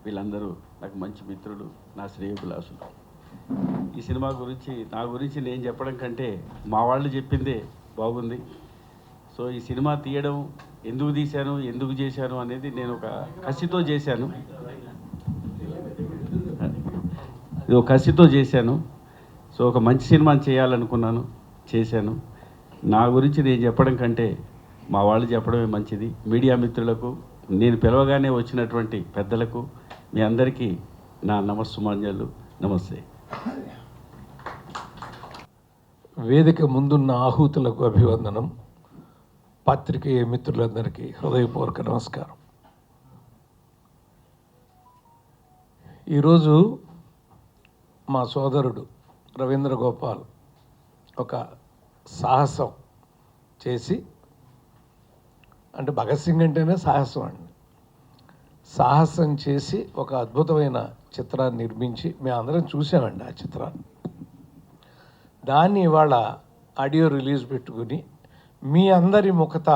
వీళ్ళందరూ నాకు మంచి మిత్రులు, నా శ్రేయోభిలాషులు. ఈ సినిమా గురించి నా గురించి నేను చెప్పడం కంటే మా వాళ్ళు చెప్పిందే బాగుంది. సో ఈ సినిమా తీయడం, ఎందుకు తీశాను, ఎందుకు చేశాను అనేది నేను ఒక కసితో చేశాను. ఇది ఒక కసితో చేశాను. సో ఒక మంచి సినిమాని చేయాలనుకున్నాను, చేశాను. నా గురించి నేను చెప్పడం కంటే మా వాళ్ళు చెప్పడమే మంచిది. మీడియా మిత్రులకు, నేను పిలవగానే వచ్చినటువంటి పెద్దలకు, మీ అందరికీ నా నమస్సుమాంజలు, నమస్తే. వేదిక ముందున్న ఆహూతులకు అభివందనం. పాత్రికేయ మిత్రులందరికీ హృదయపూర్వక నమస్కారం. ఈరోజు మా సోదరుడు రవీంద్ర గోపాల్ ఒక సాహసం చేసి, అంటే భగత్ సింగ్ అంటేనే సాహసం అండి. సాహసం చేసి ఒక అద్భుతమైన చిత్రాన్ని నిర్మించి మేము అందరం చూసామండి ఆ చిత్రాన్ని. దాన్ని ఇవాళ ఆడియో రిలీజ్ పెట్టుకుని మీ అందరి ముఖత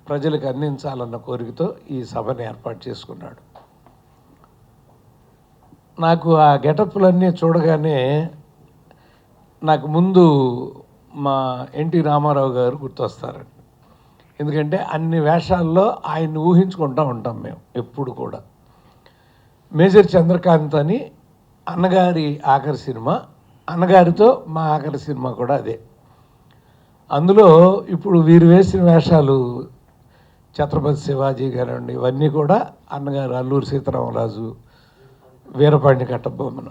ప్రజలకు అందించాలన్న కోరికతో ఈ సభను ఏర్పాటు చేసుకున్నాడు. నాకు ఆ గెటప్లన్నీ చూడగానే నాకు ముందు మా ఎన్టీ రామారావు గారు గుర్తొస్తారండి. ఎందుకంటే అన్ని వేషాల్లో ఆయన్ని ఊహించుకుంటూ ఉంటాం మేము ఎప్పుడు కూడా. మేజర్ చంద్రకాంత్ అని అన్నగారి ఆఖరి సినిమా, అన్నగారితో మా ఆఖరి సినిమా కూడా అదే. అందులో ఇప్పుడు వీరు వేసిన వేషాలు ఛత్రపతి శివాజీ గారండి, ఇవన్నీ కూడా అన్నగారు అల్లూరి సీతారామరాజు, వీరపాండి కట్టబొమ్మన,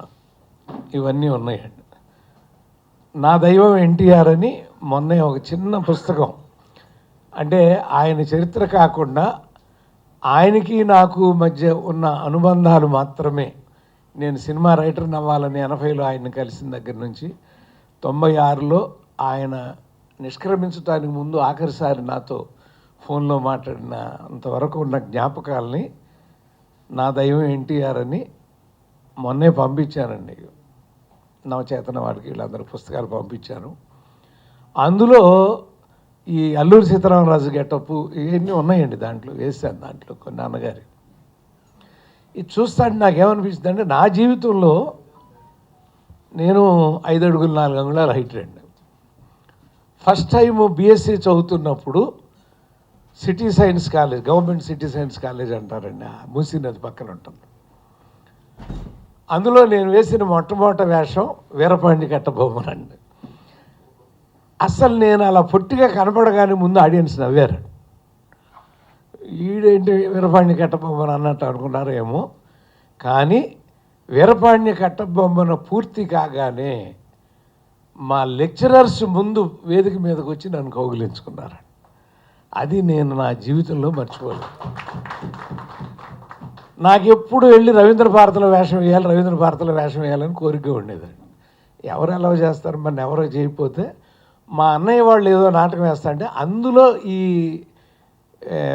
ఇవన్నీ ఉన్నాయండి. నా దైవం ఎన్టీఆర్ అని మొన్నే ఒక చిన్న పుస్తకం, అంటే ఆయన చరిత్ర కాకుండా ఆయనకి నాకు మధ్య ఉన్న అనుబంధాలు మాత్రమే. నేను సినిమా రైటర్ని అవ్వాలని 80లో ఆయన్ని కలిసిన దగ్గర నుంచి 96లో ఆయన నిష్క్రమించడానికి ముందు ఆఖరిసారి నాతో ఫోన్లో మాట్లాడిన అంతవరకు ఉన్న జ్ఞాపకాలని నా దైవం ఎన్టీఆర్ అని మొన్నే పంపించానండి. నవచేతన వాళ్ళకి వీళ్ళందరూ పుస్తకాలు పంపించాను. అందులో ఈ అల్లూరి సీతారామరాజు గెటప్ ఇవన్నీ ఉన్నాయండి, దాంట్లో వేసాను. దాంట్లో కొన్ని అన్నగారి ఇది చూస్తాను నాకేమనిపిస్తుంది అంటే, నా జీవితంలో నేను 5 అడుగులు 4 అంగుళాల హైట్ రండి. ఫస్ట్ టైం బీఎస్సీ చదువుతున్నప్పుడు city science college, government city science college అంటారండి, మూసీ నది పక్కన ఉంటుంది. అందులో నేను వేసిన మొట్టమొదటి వేషం వీరపాండి కట్టబొమ్మనండి. అసలు నేను అలా పొట్టిగా కనపడగానే ముందు ఆడియన్స్ నవ్వారు. ఈడేంటి వీరపాండి కట్టబొమ్మను అన్నట్టు అనుకున్నారేమో, కానీ వీరపాండి కట్టబొమ్మను పూర్తి కాగానే మా లెక్చరర్స్ ముందు వేదిక మీదకి వచ్చి నన్ను కౌగిలించుకున్నారు. అది నేను నా జీవితంలో మర్చిపోలేదు. నాకు ఎప్పుడు వెళ్ళి రవీంద్ర భారతిలో వేషం వేయాలి, రవీంద్ర భారతిలో వేషం వేయాలని కోరిక ఉండేదండి. ఎవరు అలవ్ చేస్తారు, మన ఎవరో చేయకపోతే. మా అన్నయ్య వాళ్ళు ఏదో నాటకం వేస్తారంటే అందులో ఈ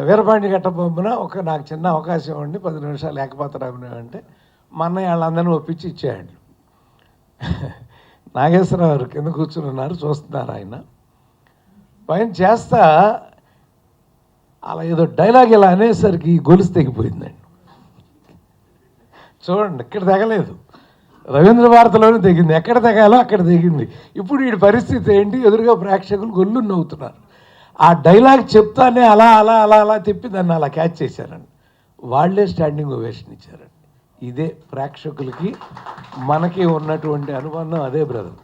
వీరపాండి కట్టబొమ్మన ఒక నాకు చిన్న అవకాశం ఇవ్వండి, 10 నిమిషాలు ఏకపాత్ర అంటే మా అన్నయ్య వాళ్ళందరినీ ఒప్పించి ఇచ్చేయండి. నాగేశ్వరరావు గారు కింద కూర్చుని ఉన్నారు, చూస్తున్నారు. ఆయన పైన చేస్తా అలా ఏదో డైలాగ్ ఇలా అనేసరికి గొలుసు తెగిపోయిందండి. చూడండి, ఇక్కడ తెగలేదు, రవీంద్ర భారతిలోనే తెగింది. ఎక్కడ తెగాలో అక్కడ తెగింది. ఇప్పుడు వీడి పరిస్థితి ఏంటి, ఎదురుగా ప్రేక్షకులు గొల్లు నవ్వుతున్నారు. ఆ డైలాగ్ చెప్తానే అలా అలా అలా అలా తిప్పి దాన్ని అలా క్యాచ్ చేశారండి. వాళ్ళే స్టాండింగ్ ఓవేషన్ ఇచ్చారండి. ఇదే ప్రేక్షకులకి మనకి ఉన్నటువంటి అనుబంధం, అదే బ్రదర్.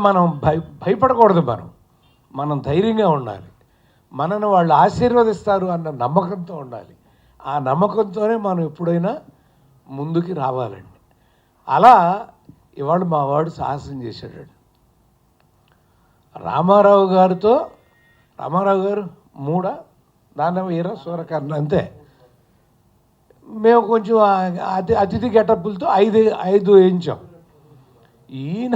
మనం భయపడకూడదు, మనం ధైర్యంగా ఉండాలి. మనను వాళ్ళు ఆశీర్వదిస్తారు అన్న నమ్మకంతో ఉండాలి. ఆ నమ్మకంతోనే మనం ఎప్పుడైనా ముందుకి రావాలండి. అలా ఇవాళ మా వాడు సాహసం చేశాడండి. రామారావు గారు 3 దానవీర సూరకర్ణ అంతే. మేము కొంచెం అతిథి గెటప్పులతో 5 వేయించాం. ఈయన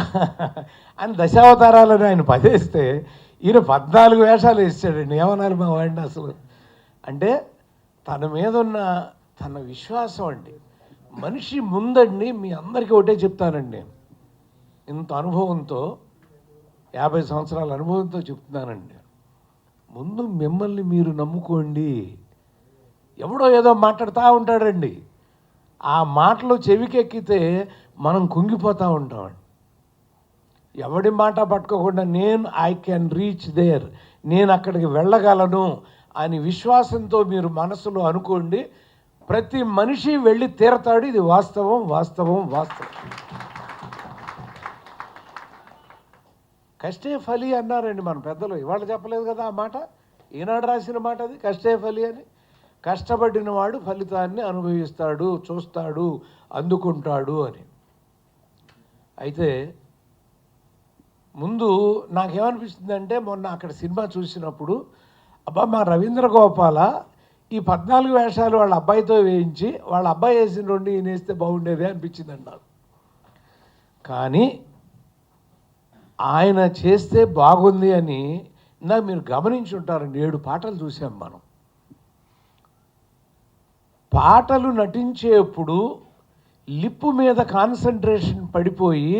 ఆయన దశావతారాలని ఆయన 10 వేస్తే ఈయన 14 వేషాలు వేసాడండి. ఏమనాలి మా వాడిని అసలు అంటే, తన మీద ఉన్న తన విశ్వాసం అండి. మనిషి ముందండి, మీ అందరికీ ఒకటే చెప్తానండి, ఇంత అనుభవంతో 50 సంవత్సరాల అనుభవంతో చెప్తున్నానండి, ముందు మిమ్మల్ని మీరు నమ్ముకోండి. ఎవడో ఏదో మాట్లాడుతూ ఉంటాడండి, ఆ మాటలు చెవికెక్కితే మనం కుంగిపోతూ ఉంటామండి. ఎవడి మాట పట్టుకోకుండా ఐ కెన్ రీచ్ దేర్, నేను అక్కడికి వెళ్ళగలను అని విశ్వాసంతో మీరు మనసులో అనుకోండి. ప్రతి మనిషి వెళ్ళి తీరతాడు. ఇది వాస్తవం వాస్తవం వాస్తవం. కష్టే ఫలి అన్నారండి మన పెద్దలు. ఇవాళ చెప్పలేదు కదా ఆ మాట, ఈనాడు రాసిన మాట అది, కష్టే ఫలి అని. కష్టపడిన వాడు ఫలితాన్ని అనుభవిస్తాడు, చూస్తాడు, అందుకుంటాడు అని. అయితే ముందు నాకేమనిపిస్తుందంటే, మొన్న అక్కడ సినిమా చూసినప్పుడు, అబ్బా మా రవీంద్ర గోపాల ఈ 14 వేషాలు వాళ్ళ అబ్బాయితో వేయించి వాళ్ళ అబ్బాయి వేసిన 2 ఈయన వేస్తే బాగుండేదే అనిపించిందండి నాకు. కానీ ఆయన చేస్తే బాగుంది అని ఇందాక మీరు గమనించి ఉంటారండి. 7 పాటలు చూసాం మనం. పాటలు నటించేప్పుడు లిప్పు మీద కాన్సన్ట్రేషన్ పడిపోయి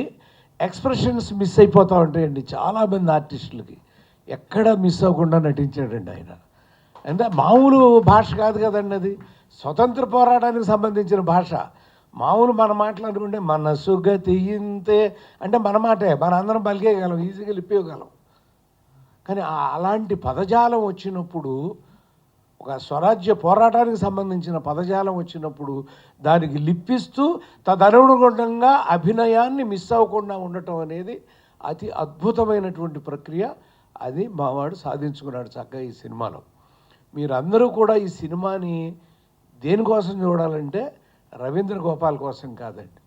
ఎక్స్ప్రెషన్స్ మిస్ అయిపోతూ ఉంటాయండి చాలామంది ఆర్టిస్టులకి. ఎక్కడ మిస్ అవ్వకుండా నటించాడండి ఆయన. అంటే మామూలు భాష కాదు కదండి, అది స్వతంత్ర పోరాటానికి సంబంధించిన భాష. మామూలు మన మాట్లాడుకుంటే మనసుగతి ఇంతే అంటే మన మాటే, మన అందరం పలికేయగలం, ఈజీగా లిప్పేయగలం. కానీ అలాంటి పదజాలం వచ్చినప్పుడు, ఒక స్వరాజ్య పోరాటానికి సంబంధించిన పదజాలం వచ్చినప్పుడు దానికి లిప్పిస్తూ తదనుగుణంగా అభినయాన్ని మిస్ అవ్వకుండా ఉండటం అనేది అతి అద్భుతమైనటువంటి ప్రక్రియ. అది మావాడు సాధించుకున్నాడు చక్కగా ఈ సినిమాలో. మీరందరూ కూడా ఈ సినిమాని దేనికోసం చూడాలంటే రవీంద్ర గోపాల్ కోసం కాదండి.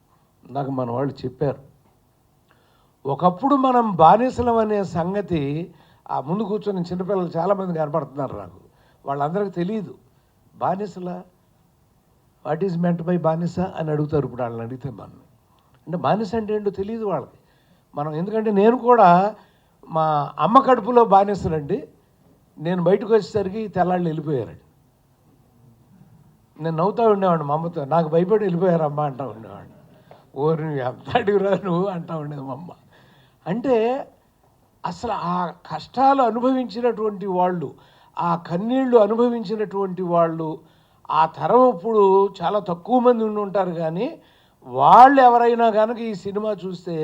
నాకు మన వాళ్ళు చెప్పారు, ఒకప్పుడు మనం బానిసలం అనే సంగతి ఆ ముందు కూర్చొని చిన్నపిల్లలు చాలామంది కనపడుతున్నారు నాకు, వాళ్ళందరికీ తెలియదు. బానిసల వాట్ ఈజ్ మెంట్ బై బానిస అని అడుగుతారు. ఇప్పుడు వాళ్ళని అడిగితే మనం అంటే బానిస అంటే ఏంటో తెలియదు వాళ్ళకి. మనం ఎందుకంటే నేను కూడా మా అమ్మ కడుపులో బానిసనండి. నేను బయటకు వచ్చేసరికి తెల్లాళ్ళు వెళ్ళిపోయారండి. నేను నవ్వుతూ ఉండేవాడిని మా అమ్మతో, నాకు భయపడి వెళ్ళిపోయారమ్మా అంటూ ఉండేవాడిని. ఓరు ఎంత అడిగిరా నువ్వు అంటూ ఉండేది మా అమ్మ. అంటే అసలు ఆ కష్టాలు అనుభవించినటువంటి వాళ్ళు, ఆ కన్నీళ్లు అనుభవించినటువంటి వాళ్ళు ఆ తరం ఇప్పుడు చాలా తక్కువ మంది ఉండి ఉంటారు. కానీ వాళ్ళు ఎవరైనా కనుక ఈ సినిమా చూస్తే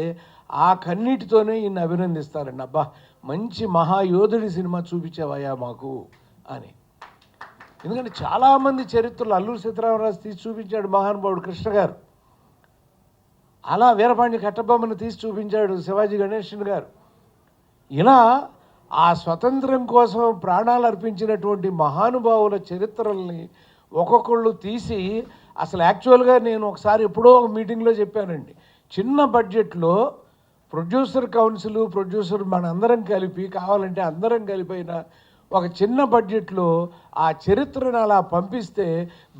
ఆ కన్నీటితోనే ఈయన అభినందిస్తారండి. అబ్బా మంచి మహాయోధుడి సినిమా చూపించావయ్యా మాకు అని. ఎందుకంటే చాలామంది చరిత్రలు అల్లూరి సీతారామరాజు తీసి చూపించాడు మహానుభావుడు కృష్ణ గారు, అలా వీరపాండ్య కట్టబొమ్మను తీసి చూపించాడు శివాజీ గణేషన్ గారు. ఇలా ఆ స్వతంత్రం కోసం ప్రాణాలు అర్పించినటువంటి మహానుభావుల చరిత్రల్ని ఒక్కొక్కళ్ళు తీసి, అసలు యాక్చువల్గా నేను ఒకసారి ఎప్పుడో ఒక మీటింగ్లో చెప్పానండి, చిన్న బడ్జెట్లో ప్రొడ్యూసర్ కౌన్సిల్, ప్రొడ్యూసర్ మన అందరం కలిపి, కావాలంటే అందరం కలిపైనా ఒక చిన్న బడ్జెట్లో ఆ చరిత్రను అలా పంపిస్తే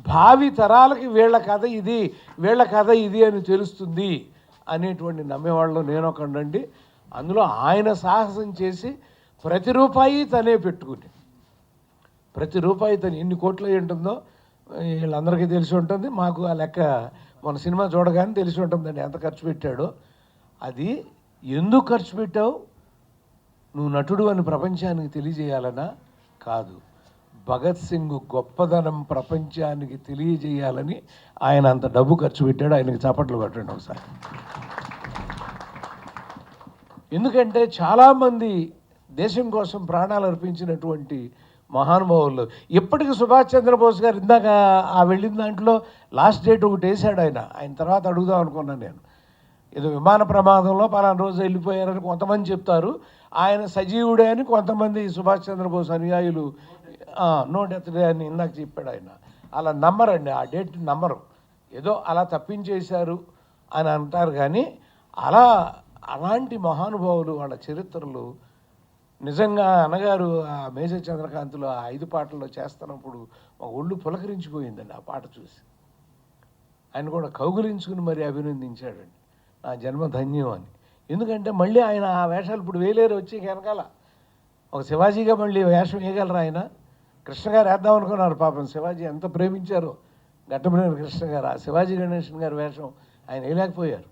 భావి తరాలకి వీళ్ళ కథ ఇది, వీళ్ళ కథ ఇది అని తెలుస్తుంది అనేటువంటి నమ్మేవాళ్ళు నేను ఒకండి. అందులో ఆయన సాహసం చేసి ప్రతి రూపాయి తనే పెట్టుకుని, ప్రతి రూపాయి తను ఎన్ని కోట్లు అయి ఉంటుందో వీళ్ళందరికీ తెలిసి ఉంటుంది. మాకు ఆ లెక్క మన సినిమా చూడగానే తెలిసి ఉంటుందండి ఎంత ఖర్చు పెట్టాడో. అది ఎందుకు ఖర్చు పెట్టావు, నువ్వు నటుడు అని ప్రపంచానికి తెలియజేయాలనా? కాదు, భగత్ సింగ్ గొప్పదనం ప్రపంచానికి తెలియజేయాలని ఆయన అంత డబ్బు ఖర్చు పెట్టాడు. ఆయనకి చప్పట్లు కొట్టండి ఒకసారి. ఎందుకంటే చాలామంది దేశం కోసం ప్రాణాలు అర్పించినటువంటి మహానుభావులు. ఇప్పటికీ సుభాష్ చంద్రబోస్ గారు ఇందాక ఆ వెళ్ళిన దాంట్లో లాస్ట్ డేట్ ఒకటి వేసాడు ఆయన తర్వాత అడుగుదాం అనుకున్నాను నేను. ఏదో విమాన ప్రమాదంలో పలానా రోజు వెళ్ళిపోయారని కొంతమంది చెప్తారు, ఆయన సజీవుడే అని కొంతమంది సుభాష్ చంద్రబోస్ అనుయాయులు నో డెత్ డే అని ఇందాక చెప్పాడు ఆయన. అలా నమ్మరండి, ఆ డేట్ నమ్మరు, ఏదో అలా తప్పించేశారు అని అంటారు. కానీ అలాంటి మహానుభావులు వాళ్ళ చరిత్రలు నిజంగా అన్నగారు ఆ మేజర్ చంద్రకాంత్లో ఆ 5 పాటల్లో చేస్తున్నప్పుడు మా ఒళ్ళు పులకరించిపోయిందండి ఆ పాట చూసి. ఆయన కూడా కౌగులించుకుని మరీ అభినందించాడండి, నా జన్మ ధన్యం అని. ఎందుకంటే మళ్ళీ ఆయన ఆ వేషాలు ఇప్పుడు వేలేరు వచ్చి వెనకాల ఒక శివాజీగా మళ్ళీ వేషం వేయగలరు ఆయన. కృష్ణ గారు వేద్దాం అనుకున్నారు, పాపం శివాజీ ఎంత ప్రేమించారో ఘట్టమనేని కృష్ణ గారు. ఆ శివాజీ గణేషన్ గారి వేషం ఆయన వేయలేకపోయారు.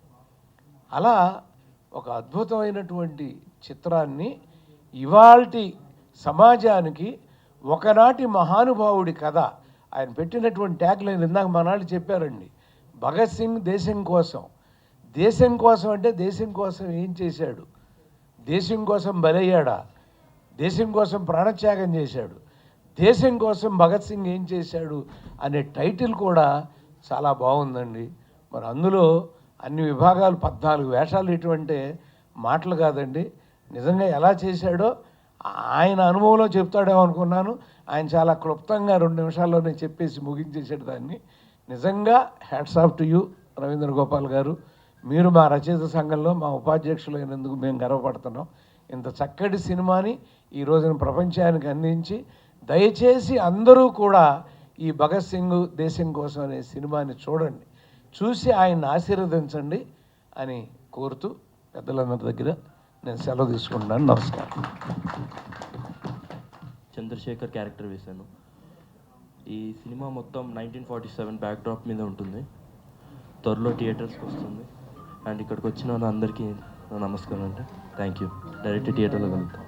అలా ఒక అద్భుతమైనటువంటి చిత్రాన్ని ఇవాల్టి సమాజానికి ఒకనాటి మహానుభావుడి కథ, ఆయన పెట్టినటువంటి ట్యాగ్ లైన్ ఇందాక మనాళ్ళు చెప్పారండి, భగత్ సింగ్ దేశం కోసం. దేశం కోసం అంటే దేశం కోసం ఏం చేశాడు, దేశం కోసం బలయ్యాడా, దేశం కోసం ప్రాణత్యాగం చేశాడు, దేశం కోసం భగత్ సింగ్ ఏం చేశాడు అనే టైటిల్ కూడా చాలా బాగుందండి. మరి అందులో అన్ని విభాగాలు 14 వేషాలు ఇటువంటి మాటలు కాదండి. నిజంగా ఎలా చేశాడో ఆయన అనుభవంలో చెప్తాడేమో అనుకున్నాను. ఆయన చాలా క్లుప్తంగా 2 నిమిషాల్లోనే చెప్పేసి ముగించేసాడు దాన్ని. నిజంగా hats off to you Ravindra Gopal గారు. మీరు మా రచయిత సంఘంలో మా ఉపాధ్యక్షులు అయినందుకు మేము గర్వపడుతున్నాం. ఇంత చక్కటి సినిమాని ఈ రోజున ప్రపంచానికి అందించి, దయచేసి అందరూ కూడా ఈ భగత్ సింగ్ దేశం కోసం అనే సినిమాని చూడండి, చూసి ఆయన్ని ఆశీర్వదించండి అని కోరుతూ పెద్దలందరి దగ్గర నేను సెలవు తీసుకుంటున్నాను. నమస్కారం. చంద్రశేఖర్ క్యారెక్టర్ వేశాను. ఈ సినిమా మొత్తం 1947 బ్యాక్డ్రాప్ మీద ఉంటుంది. త్వరలో థియేటర్స్కి వస్తుంది. అండ్ ఇక్కడికి వచ్చిన అందరికీ నమస్కారం అండి. Thank you. డైరెక్ట్ థియేటర్లో కలుగుతాం.